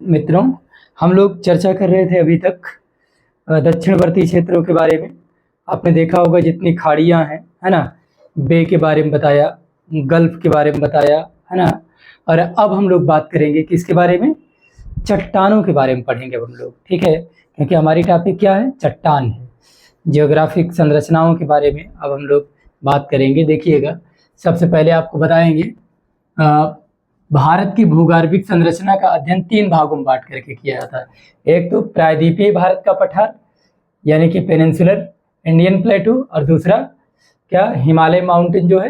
मित्रों, हम लोग चर्चा कर रहे थे अभी तक दक्षिणवर्ती क्षेत्रों के बारे में। आपने देखा होगा जितनी खाड़ियाँ हैं, है ना, बे के बारे में बताया, गल्फ के बारे में बताया, है ना। और अब हम लोग बात करेंगे किसके बारे में? चट्टानों के बारे में पढ़ेंगे अब हम लोग, ठीक है, क्योंकि हमारी टॉपिक क्या है? चट्टान है। जियोग्राफिक संरचनाओं के बारे में अब हम लोग बात करेंगे। देखिएगा, सबसे पहले आपको बताएंगे भारत की भूगर्भिक संरचना का अध्ययन 3 भागों में बांट करके किया जाता है। एक तो प्रायद्वीपीय भारत का पठार यानी कि पेनिनसुलर इंडियन प्लेटू, और दूसरा क्या? हिमालय माउंटेन जो है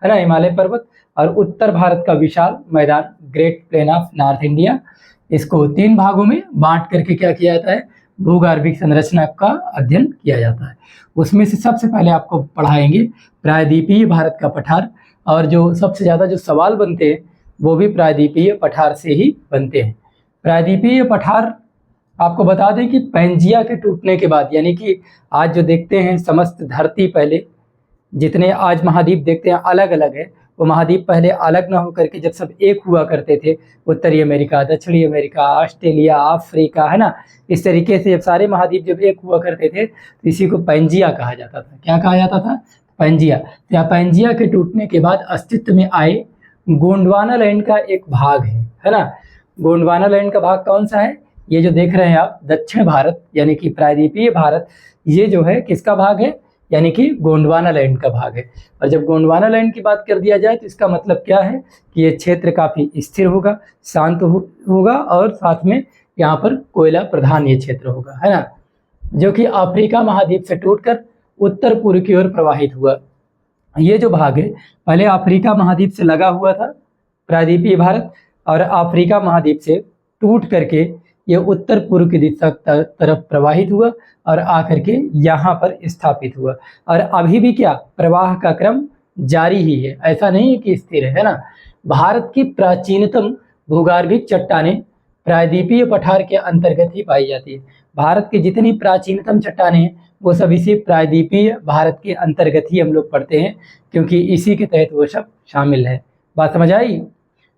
ना, हिमालय पर्वत, और उत्तर भारत का विशाल मैदान great plain of north India. इसको 3 भागों में बांट करके क्या किया जाता है? भूगर्भिक संरचना का अध्ययन किया जाता है। उसमें से सबसे पहले आपको पढ़ाएंगे प्रायद्वीपीय भारत का पठार, और जो सबसे ज़्यादा जो सवाल बनते हैं वो भी प्रायद्वीपीय पठार से ही बनते हैं। प्रायद्वीपीय पठार आपको बता दें कि पैंजिया के टूटने के बाद, यानी कि आज जो देखते हैं समस्त धरती, पहले जितने आज महाद्वीप देखते हैं अलग अलग है, वो महाद्वीप पहले अलग ना होकर के जब सब एक हुआ करते थे, उत्तरी अमेरिका, दक्षिणी अमेरिका, ऑस्ट्रेलिया, अफ्रीका, है ना, इस तरीके से जब सारे महाद्वीप जब एक हुआ करते थे तो इसी को पैंजिया कहा जाता था। क्या कहा जाता था? पैंजिया। या पैंजिया के टूटने के बाद अस्तित्व में आए गोंडवाना लैंड का एक भाग है ना। गोंडवाना लैंड का भाग कौन सा है? ये जो देख रहे हैं आप, दक्षिण भारत यानी कि प्रायद्वीपीय भारत, ये जो है किसका भाग है? यानी कि गोंडवाना लैंड का भाग है। और जब गोंडवाना लैंड की बात कर दिया जाए तो इसका मतलब क्या है कि ये क्षेत्र काफ़ी स्थिर होगा, शांत होगा, और साथ में यहाँ पर कोयला प्रधान ये क्षेत्र होगा, है ना, जो कि अफ्रीका महाद्वीप से टूटकर उत्तर पूर्व की ओर प्रवाहित हुआ। ये जो भाग है पहले अफ्रीका महाद्वीप से लगा हुआ था प्रायद्वीपीय भारत, और अफ्रीका महाद्वीप से टूट करके ये उत्तर पूर्व की दिशा तरफ प्रवाहित हुआ और आकर के यहाँ पर स्थापित हुआ। और अभी भी क्या प्रवाह का क्रम जारी ही है, ऐसा नहीं है कि स्थिर है ना। भारत की प्राचीनतम भूगर्भिक चट्टानें प्रायद्वीपीय पठार के अंतर्गत ही पाई जाती है। भारत की जितनी प्राचीनतम चट्टानें हैं वो सब इसी प्रायद्वीपीय भारत के अंतर्गत ही हम लोग पढ़ते हैं, क्योंकि इसी के तहत वो सब शामिल है। बात समझ आई?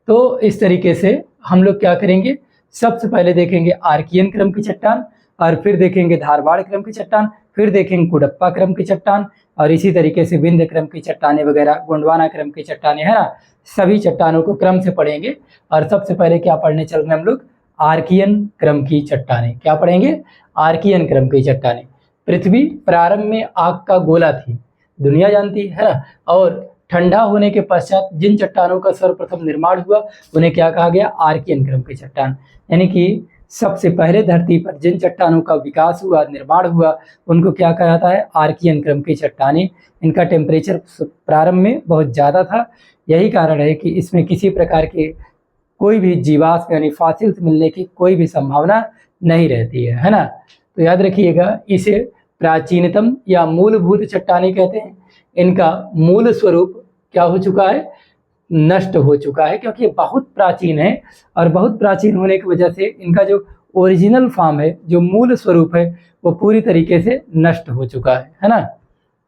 तो इस तरीके से हम लोग क्या करेंगे, सबसे पहले देखेंगे आर्कियन क्रम की चट्टान, और फिर देखेंगे धारवाड़ क्रम की चट्टान, फिर देखेंगे कुडप्पा क्रम की चट्टान, और इसी तरीके से विंध्य क्रम की चट्टानें वगैरह, गोंडवाना क्रम की चट्टानें, है ना, सभी चट्टानों को क्रम से पढ़ेंगे। और सबसे पहले क्या पढ़ने चल रहे हैं हम लोग? आर्कियन क्रम की चट्टानें। क्या पढ़ेंगे? आर्कियन क्रम की चट्टानें। पृथ्वी प्रारंभ में आग का गोला थी, दुनिया जानती है ना, और ठंडा होने के पश्चात जिन चट्टानों का सर्वप्रथम निर्माण हुआ उन्हें क्या कहा गया? आर्कियन क्रम की चट्टान। यानी कि सबसे पहले धरती पर जिन चट्टानों का विकास हुआ, निर्माण हुआ, उनको क्या कहा जाता है? आर्कियन क्रम की चट्टानें। इनका टेम्परेचर प्रारंभ में बहुत ज़्यादा था, यही कारण है कि इसमें किसी प्रकार के कोई भी जीवाश्म यानी फॉसिल्स मिलने की कोई भी संभावना नहीं रहती है ना। तो याद रखिएगा, इसे प्राचीनतम या मूलभूत चट्टानें कहते हैं। इनका मूल स्वरूप क्या हो चुका है? नष्ट हो चुका है, क्योंकि ये बहुत प्राचीन है, और बहुत प्राचीन होने की वजह से इनका जो ओरिजिनल फॉर्म है, जो मूल स्वरूप है, वो पूरी तरीके से नष्ट हो चुका है ना।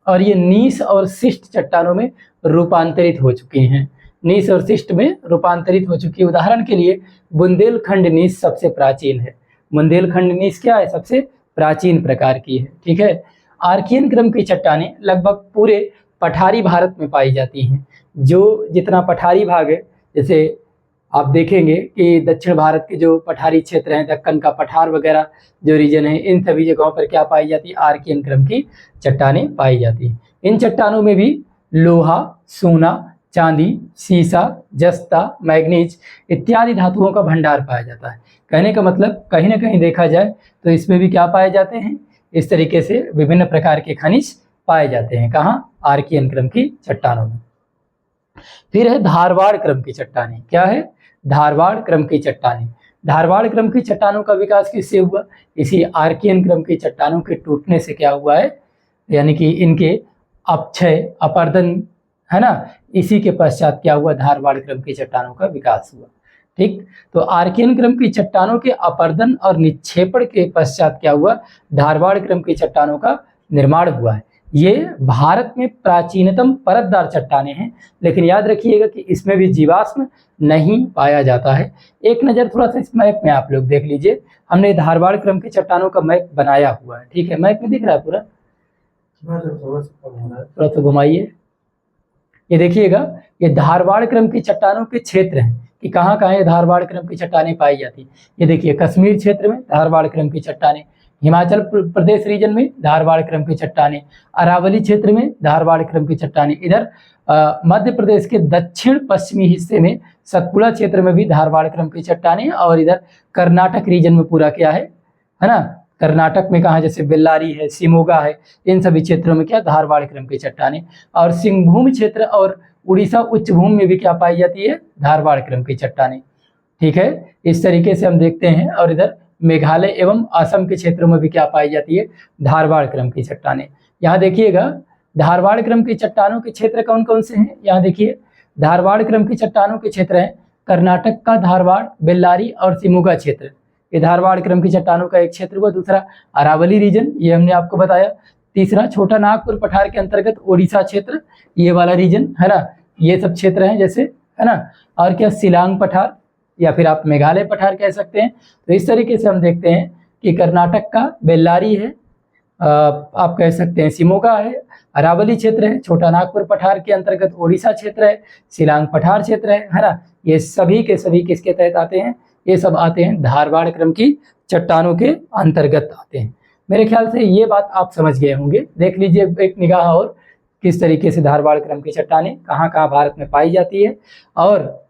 और ये नीस और शिष्ट चट्टानों में रूपांतरित हो चुकी हैं। नीस और शिष्ट में रूपांतरित हो चुकी है। उदाहरण के लिए बुंदेलखंड नीस सबसे प्राचीन है। बुंदेलखंड नीस क्या है? सबसे प्राचीन प्रकार की है, ठीक है। आर्कियन क्रम की चट्टानें लगभग पूरे पठारी भारत में पाई जाती हैं। जो जितना पठारी भाग है, जैसे आप देखेंगे कि दक्षिण भारत के जो पठारी क्षेत्र हैं, दक्कन का पठार वगैरह जो रीजन है, इन सभी जगहों पर क्या पाई जाती है? आर्कियन क्रम की चट्टानें पाई जाती हैं। इन चट्टानों में भी लोहा, सोना, चांदी, सीसा, जस्ता, मैग्नीज इत्यादि धातुओं का भंडार पाया जाता है। कहने का मतलब कहीं ना कहीं देखा जाए तो इसमें भी क्या पाए जाते हैं? इस तरीके से विभिन्न प्रकार के खनिज पाए जाते हैं। कहाँ? आर्कियन क्रम की चट्टानों में। फिर है धारवाड़ क्रम की चट्टानें। क्या है? धारवाड़ क्रम की चट्टानें। धारवाड़ क्रम की चट्टानों का विकास किससे हुआ? इसी आर्कियन क्रम की चट्टानों के टूटने से क्या हुआ है, यानी कि इनके अपक्षय, अपरदन, है ना, इसी के पश्चात क्या हुआ? धारवाड़ क्रम की चट्टानों का विकास हुआ। ठीक, तो आर्कियन क्रम की चट्टानों के अपरदन और निक्षेपण के पश्चात क्या हुआ? धारवाड़ क्रम की चट्टानों का निर्माण हुआ है। ये भारत में प्राचीनतम परतदार चट्टानें हैं, लेकिन याद रखिएगा कि इसमें भी जीवाश्म नहीं पाया जाता है। एक नज़र थोड़ा सा इस मैप में आप लोग देख लीजिए, हमने धारवाड़ क्रम की चट्टानों का मैप बनाया हुआ है, ठीक है, मैप में दिख रहा है पूरा, थोड़ा सा घुमाइए। ये देखिएगा, ये धारवाड़ क्रम की चट्टानों के क्षेत्र हैं कि कहाँ कहाँ ये धारवाड़ क्रम की चट्टानें पाई जाती है। ये देखिए, कश्मीर क्षेत्र में धारवाड़ क्रम की चट्टानें, हिमाचल प्रदेश रीजन में धारवाड़ क्रम की चट्टानें, अरावली क्षेत्र में धारवाड़ क्रम की चट्टानें, इधर मध्य प्रदेश के दक्षिण पश्चिमी हिस्से में सतपुड़ा क्षेत्र में भी धारवाड़ क्रम की चट्टानें, और इधर कर्नाटक रीजन में पूरा क्या है ना, कर्नाटक में कहाँ जैसे बेल्लारी है, शिमोगा है, इन सभी क्षेत्रों में क्या धारवाड़ क्रम की चट्टानें, और सिंहभूम क्षेत्र और उड़ीसा उच्च भूमि में भी क्या पाई जाती है, धारवाड़ क्रम की चट्टानें, ठीक है। इस तरीके से हम देखते हैं, और इधर मेघालय एवं असम के क्षेत्रों में भी क्या पाई जाती है, धारवाड़ क्रम की चट्टानें। यहाँ देखिएगा, धारवाड़ क्रम की चट्टानों के क्षेत्र कौन कौन से हैं, यहाँ देखिए, धारवाड़ क्रम की चट्टानों के क्षेत्र हैं कर्नाटक का धारवाड़, बेल्लारी और शिमोगा क्षेत्र, ये धारवाड़ क्रम की चट्टानों का एक क्षेत्र हुआ। दूसरा अरावली रीजन, ये हमने आपको बताया। तीसरा छोटा नागपुर पठार के अंतर्गत ओडिशा क्षेत्र, ये वाला रीजन है ना, ये सब क्षेत्र हैं जैसे, है ना। और क्या, शिलांग पठार या फिर आप मेघालय पठार कह सकते हैं। तो इस तरीके से हम देखते हैं कि कर्नाटक का बेल्लारी है, आप कह सकते हैं शिमोगा है, अरावली क्षेत्र है, छोटा नागपुर पठार के अंतर्गत ओडिशा क्षेत्र है, शिलांग पठार क्षेत्र है ना। ये सभी के सभी किसके तहत आते हैं, ये सब आते हैं धारवाड़ क्रम की चट्टानों के अंतर्गत आते हैं। मेरे ख्याल से ये बात आप समझ गए होंगे। देख लीजिए एक निगाह और, किस तरीके से धारवाड़ क्रम की चट्टानें कहाँ कहाँ भारत में पाई जाती है। और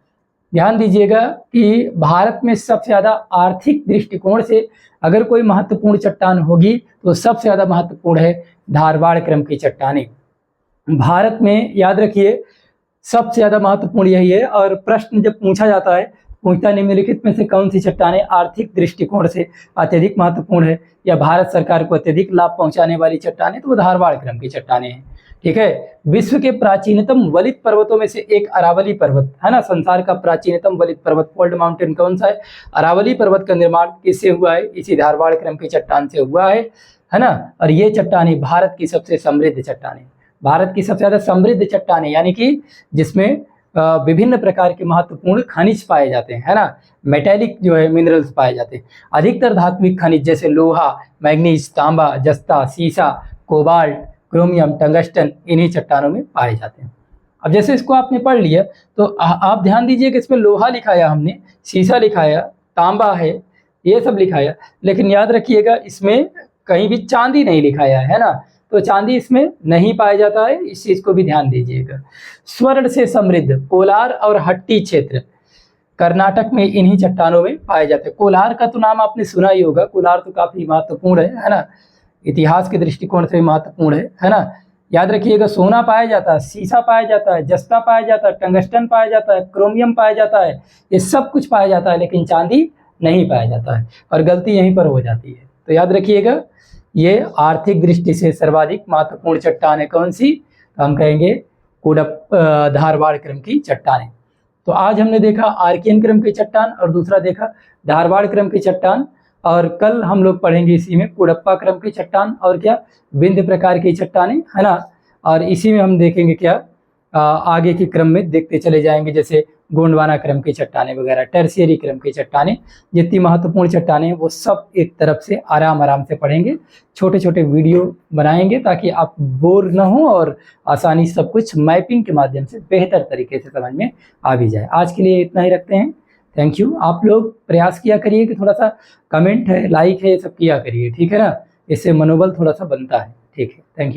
ध्यान दीजिएगा कि भारत में सबसे ज़्यादा आर्थिक दृष्टिकोण से अगर कोई महत्वपूर्ण चट्टान होगी तो सबसे ज़्यादा महत्वपूर्ण है धारवाड़ क्रम की चट्टानें। भारत में याद रखिए सबसे ज़्यादा महत्वपूर्ण यही है। और प्रश्न जब पूछा जाता है, पूछता निम्नलिखित में से कौन सी चट्टानें आर्थिक दृष्टिकोण से अत्यधिक महत्वपूर्ण है या भारत सरकार को अत्यधिक लाभ पहुंचाने वाली चट्टानें, तो वो धारवाड़ क्रम की चट्टानें हैं, ठीक है। विश्व के प्राचीनतम वलित पर्वतों में से एक अरावली पर्वत है ना, संसार का प्राचीनतम वलित पर्वत फोल्ड माउंटेन कौन सा है, अरावली पर्वत का निर्माण किससे हुआ है, इसी धारवाड़ क्रम की चट्टान से हुआ है ना। और ये चट्टानें भारत की सबसे समृद्ध चट्टानें, भारत की सबसे ज्यादा समृद्ध चट्टानें, यानी कि जिसमें विभिन्न प्रकार के महत्वपूर्ण खनिज पाए जाते हैं, है ना, मेटेलिक जो है मिनरल्स पाए जाते हैं। अधिकतर धात्विक खनिज जैसे लोहा, मैग्नीज, तांबा, जस्ता, सीसा, कोबाल्ट, क्रोमियम, टंगस्टन इन्हीं चट्टानों में पाए जाते हैं। अब जैसे इसको आपने पढ़ लिया तो आप ध्यान दीजिए कि इसमें लोहा लिखाया हमने, सीसा लिखाया, तांबा है, ये सब लिखाया, लेकिन याद रखिएगा इसमें कहीं भी चांदी नहीं लिखाया है ना, तो चांदी इसमें नहीं पाया जाता है, इस चीज को भी ध्यान दीजिएगा। स्वर्ण से समृद्ध कोलार और हट्टी क्षेत्र कर्नाटक में इन्हीं चट्टानों में पाए जाते हैं। कोलार का तो नाम आपने सुना ही होगा, कोलार तो काफी महत्वपूर्ण है ना, इतिहास के दृष्टिकोण से भी महत्वपूर्ण है ना। याद रखिएगा सोना पाया जाता है, सीसा पाया जाता है, जस्ता पाया जाता है, टंगस्टन पाया जाता है, क्रोमियम पाया जाता है, ये सब कुछ पाया जाता है, लेकिन चांदी नहीं पाया जाता है, और गलती यहीं पर हो जाती है। तो याद रखिएगा ये आर्थिक दृष्टि से सर्वाधिक महत्वपूर्ण चट्टान है कौन सी, तो हम कहेंगे धारवाड़ क्रम की चट्टानें। तो आज हमने देखा आर्कियन क्रम की चट्टान और दूसरा देखा धारवाड़ क्रम की चट्टान, और कल हम लोग पढ़ेंगे इसी में कुडप्पा क्रम की चट्टान और क्या विंध्य प्रकार की चट्टानें, है ना। और इसी में हम देखेंगे क्या आगे के क्रम में देखते चले जाएंगे, जैसे गोंडवाना क्रम की चट्टानें वगैरह, टर्शियरी क्रम की चट्टानें, जितनी महत्वपूर्ण चट्टानें वो सब एक तरफ से आराम आराम से पढ़ेंगे, छोटे छोटे वीडियो बनाएंगे ताकि आप बोर ना हो और आसानी सब कुछ मैपिंग के माध्यम से बेहतर तरीके से समझ में आ भी जाए। आज के लिए इतना ही रखते हैं, थैंक यू। आप लोग प्रयास किया करिए कि थोड़ा सा कमेंट है, लाइक है, ये सब किया करिए, ठीक है ना, इससे मनोबल थोड़ा सा बनता है, ठीक है, थैंक यू।